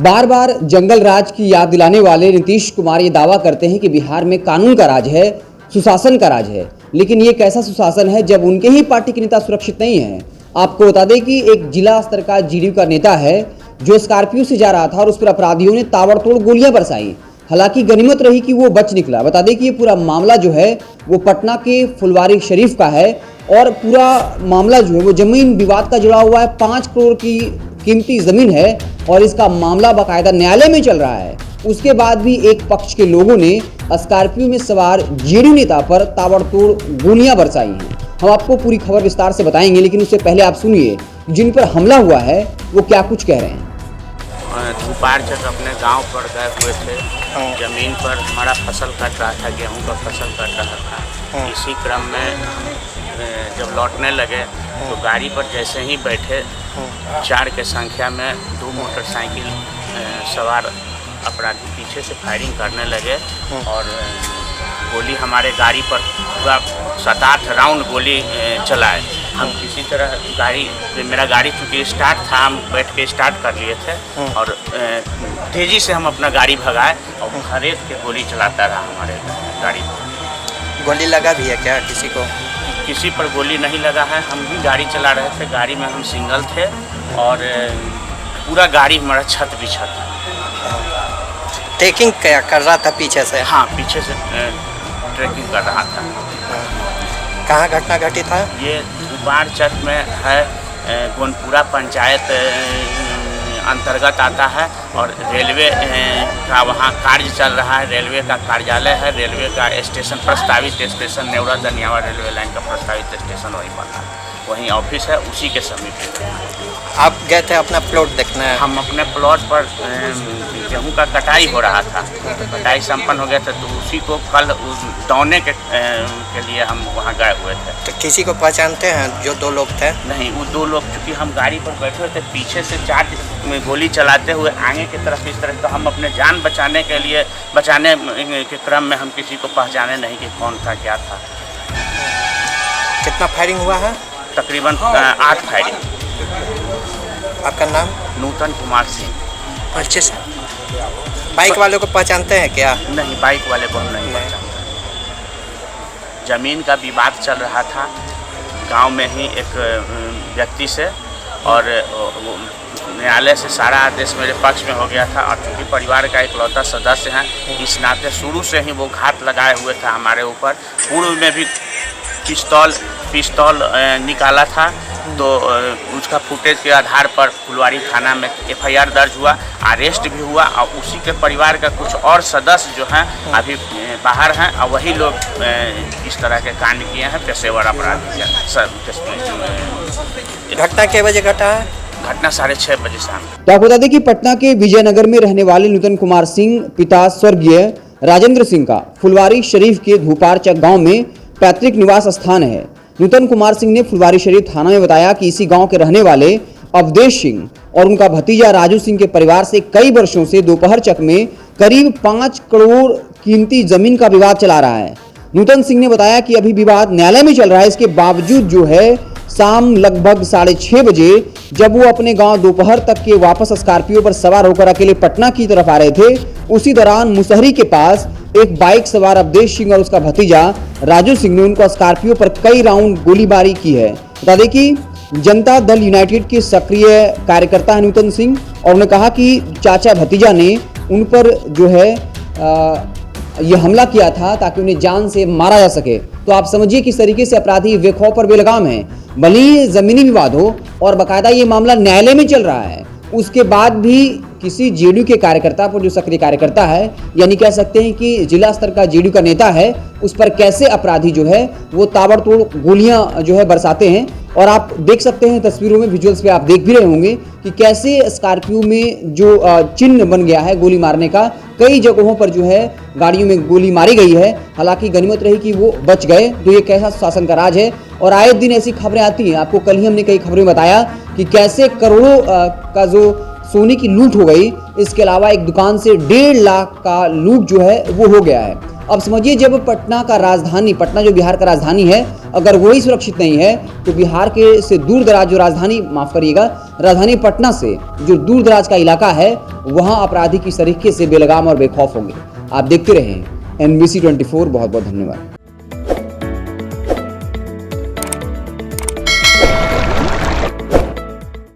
बार बार जंगल राज की याद दिलाने वाले नीतीश कुमार ये दावा करते हैं कि बिहार में कानून का राज है, सुशासन का राज है। लेकिन ये कैसा सुशासन है जब उनके ही पार्टी के नेता सुरक्षित नहीं है। आपको बता दें कि एक जिला स्तर का जेडीयू का नेता है जो स्कॉर्पियो से जा रहा था और उस पर अपराधियों ने ताबड़तोड़ गोलियां बरसाई। हालांकि गनीमत रही कि वो बच निकला। बता दें कि ये पूरा मामला जो है वो पटना के फुलवारी शरीफ का है और पूरा मामला जो है वो जमीन विवाद का जुड़ा हुआ है। 5 करोड़ की कीमती जमीन है और इसका मामला बाकायदा न्यायालय में चल रहा है। उसके बाद भी एक पक्ष के लोगों ने स्कॉर्पियो में सवार जेडीयू नेता पर ताबड़तोड़ गोलियां बरसाई हैं। हम आपको पूरी खबर विस्तार से बताएंगे, लेकिन उससे पहले आप सुनिए जिन पर हमला हुआ है वो क्या कुछ कह रहे हैं। दोपहर जब अपने गांव पर गए हुए थे, जमीन पर हमारा फसल कट रहा था, गेहूं का फसल कट रहा था। इसी क्रम में जब लौटने लगे तो गाड़ी पर जैसे ही बैठे 4 के संख्या में 2 मोटरसाइकिल सवार अपराधी पीछे से फायरिंग करने लगे और गोली हमारे गाड़ी पर पूरा 7-8 राउंड गोली चलाए। हम किसी तरह मेरा गाड़ी चूँकि स्टार्ट था, हम बैठ के स्टार्ट कर लिए थे और तेज़ी से हम अपना गाड़ी भगाए और खरीद के गोली चलाता रहा हमारे गाड़ी पर। गोली लगा भी है क्या किसी को? किसी पर गोली नहीं लगा है। हम भी गाड़ी चला रहे थे, गाड़ी में हम सिंगल थे और पूरा गाड़ी हमारा छत भी छत। ट्रैकिंग क्या कर रहा था पीछे से? हाँ, पीछे से ट्रैकिंग कर रहा था। कहाँ घटना घटी था? ये दोपहर चक में है, गोनपुरा पंचायत अंतर्गत आता है और रेलवे का वहाँ कार्य चल रहा है। रेलवे का कार्यालय है, रेलवे का स्टेशन, प्रस्तावित station Neora Daniyawan railway line का प्रस्तावित स्टेशन वहीं पर है, वहीं ऑफिस है, उसी के समीप। आप गए थे अपना प्लॉट देखना है? हम अपने प्लॉट पर गेहूं का कटाई हो रहा था, कटाई संपन्न हो गया था तो उसी को कल दौने के लिए हम वहाँ गए हुए थे। तो किसी को पहचानते हैं जो 2 लोग थे? नहीं, वो 2 लोग चूँकि हम गाड़ी पर बैठे हुए थे, पीछे से 4 गोली चलाते हुए आगे की तरफ इस तरह, तो हम अपने जान बचाने के क्रम में हम किसी को पहचाने नहीं कि कौन था क्या था। कितना फायरिंग हुआ है? तकरीबन 8 फायरिंग। आपका नाम? नूतन कुमार सिंह। अच्छे से। बाइक वालों को पहचानते हैं क्या? नहीं, बाइक वाले को हम नहीं पहचानते। जमीन का विवाद चल रहा था गांव में ही एक व्यक्ति से और न्यायालय से सारा आदेश मेरे पक्ष में हो गया था और चूँकि परिवार का इकलौता सदस्य हैं, इस नाते शुरू से ही वो घात लगाए हुए था हमारे ऊपर। पूर्व में भी पिस्तौल निकाला था तो उसका फुटेज के आधार पर फुलवारी थाना में FIR दर्ज हुआ, अरेस्ट भी हुआ और उसी के परिवार का कुछ और सदस्य जो हैं अभी बाहर हैं और वही लोग इस तरह के कांड किए हैं, पेशेवर अपराधी। घटना कितने बजे घटा है? घटना 6:30 बजे शाम। तो आपको बता दें कि पटना के विजयनगर में रहने वाले नूतन कुमार सिंह पिता स्वर्गीय राजेंद्र सिंह का फुलवारी शरीफ के धूपारचक गांव में पैतृक निवास स्थान है। नूतन कुमार सिंह ने फुलवारी शरीफ थाना में बताया कि इसी गांव के रहने वाले अवधेश सिंह और उनका भतीजा राजू सिंह के परिवार से कई वर्षों से दोपहर चक में करीब 5 करोड़ कीमती जमीन का विवाद चला रहा है। नूतन सिंह ने बताया कि अभी विवाद न्यायालय में चल रहा है। इसके बावजूद जो है शाम लगभग 6:30 बजे जब वो अपने गांव दोपहर तक के वापस स्कॉर्पियो पर सवार होकर अकेले पटना की तरफ आ रहे थे, उसी दौरान मुसहरी के पास एक बाइक सवार अवधेश सिंह और उसका भतीजा राजू सिंह ने उनको स्कॉर्पियो पर कई राउंड गोलीबारी की है। बता दें कि जनता दल यूनाइटेड के सक्रिय कार्यकर्ता है नूतन सिंह और उन्होंने कहा कि चाचा भतीजा ने उन पर जो है ये हमला किया था ताकि उन्हें जान से मारा जा सके। तो आप समझिए किस तरीके से अपराधी बेखौफ और बेलगाम है। भले ही जमीनी विवाद हो और बाकायदा ये मामला न्यायालय में चल रहा है, उसके बाद भी किसी जेडीयू के कार्यकर्ता पर, जो सक्रिय कार्यकर्ता है यानी कह सकते हैं कि जिला स्तर का जेडीयू का नेता है, उस पर कैसे अपराधी जो है वो ताबड़तोड़ गोलियां जो है बरसाते हैं। और आप देख सकते हैं तस्वीरों में, विजुअल्स पे आप देख भी रहे होंगे कि कैसे स्कॉर्पियो में जो चिन्ह बन गया है गोली मारने का, कई जगहों पर जो है गाड़ियों में गोली मारी गई है। हालांकि गनीमत रही कि वो बच गए। तो ये कैसा शासन का राज है। और आए दिन ऐसी खबरें आती हैं। आपको कल ही हमने कई खबरें बताया कि कैसे करोड़ों का जो सोने की लूट हो गई। इसके अलावा एक दुकान से 1.5 लाख का लूट जो है वो हो गया है। अब समझिए, जब पटना जो बिहार का राजधानी है, अगर वही सुरक्षित नहीं है तो बिहार के से दूर दराज जो राजधानी पटना से जो दूर दराज का इलाका है, वहां अपराधी किस तरीके से बेलगाम और बेखौफ होंगे। आप देखते रहें NBC 24। बहुत बहुत धन्यवाद।